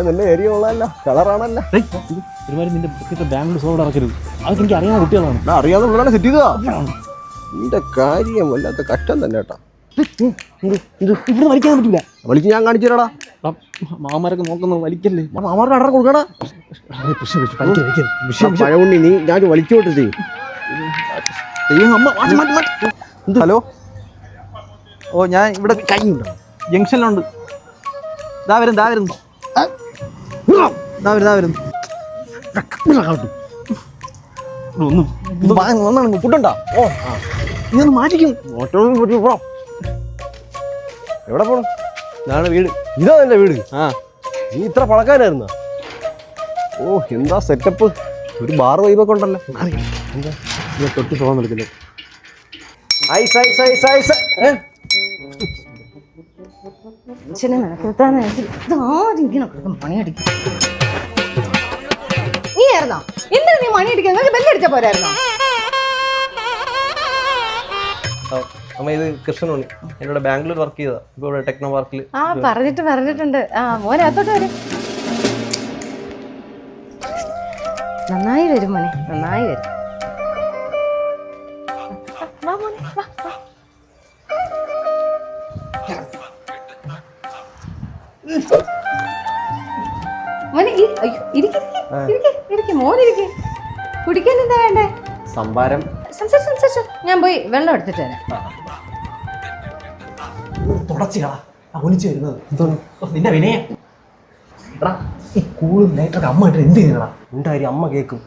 നല്ല ഏരിയ ഉള്ളതല്ല, കളറാണല്ല. ഒരുമാതിരി നിന്റെ ബാംഗ്ലൂർ സോഡ് ഇറക്കരുത്. അതൊക്കെ എനിക്ക് അറിയാവുന്ന കുട്ടികളാണ്. അറിയാതെ പിള്ളേരെ സെറ്റ് ചെയ്തതാ. നിന്റെ കാര്യം വല്ലാത്ത കഷ്ടം തന്നെ കേട്ടാ. ഇവിടെ വലിക്കാൻ പറ്റില്ല. വലിച്ച് ഞാൻ കാണിച്ചു തരാടാ. മാമാരൊക്കെ നോക്കുന്നത് വലിക്കല്ലേ. മാമാരുടെ അടർ കൊടുക്കടാ. പഴമുണ്ണി നീ ഞാൻ വലിച്ചോട്ട് ചെയ്യും. ഹലോ, ഓ ഞാൻ ഇവിടെ കൈയുണ്ട്, ജംഗ്ഷനിലുണ്ട്. ഇതാ വരുന്നു. ഫുഡുണ്ടോ? ഇതൊന്ന് മാറ്റിക്കും. എവിടെ പോണം? ഇതാണ് വീട്. ഇതാ എന്റെ വീട്. നീ ഇത്ര പഴക്കാനായിരുന്ന? ഓ എന്താ സെറ്റപ്പ്. ഒരു ബാർ വൈബൊക്കെ ഉണ്ടല്ലോ. എന്താ തൊട്ട് പോകാൻ വിളിക്കില്ലേ? നീ ആയിരുന്നോ? എന്തിനാ നീ മണി അടിക്കാൻ? ബെല്ലടിച്ച പോരായിരുന്നോ? അമ്മ ഇത് കൃഷ്ണനുണ്ണി, എന്നോട് ബാംഗ്ലൂർ വർക്ക് ചെയ്തതാ. ഇപ്പൊ ഇവിടെ ടെക്നോ പാർക്കിൽ. പറഞ്ഞിട്ടുണ്ട്. മോനെ അത്തോട്ട് വരും. നന്നായി വരും മോനെ, നന്നായി വരും. മോനെ മോനിരിക്കെ. കുടിക്കാൻ എന്താ വേണ്ടേ? സംഭാരം. സംസാരിച്ചോ, ഞാൻ പോയി വെള്ളം എടുത്തിട്ട് വരാം. നിന്റെ വിനയം ഈ കൂളും ലൈറ്റൊക്കെ അമ്മ ഇട്ട് എന്ത് ചെയ്യണടാ? ഉണ്ടായി അമ്മ കേൾക്കും.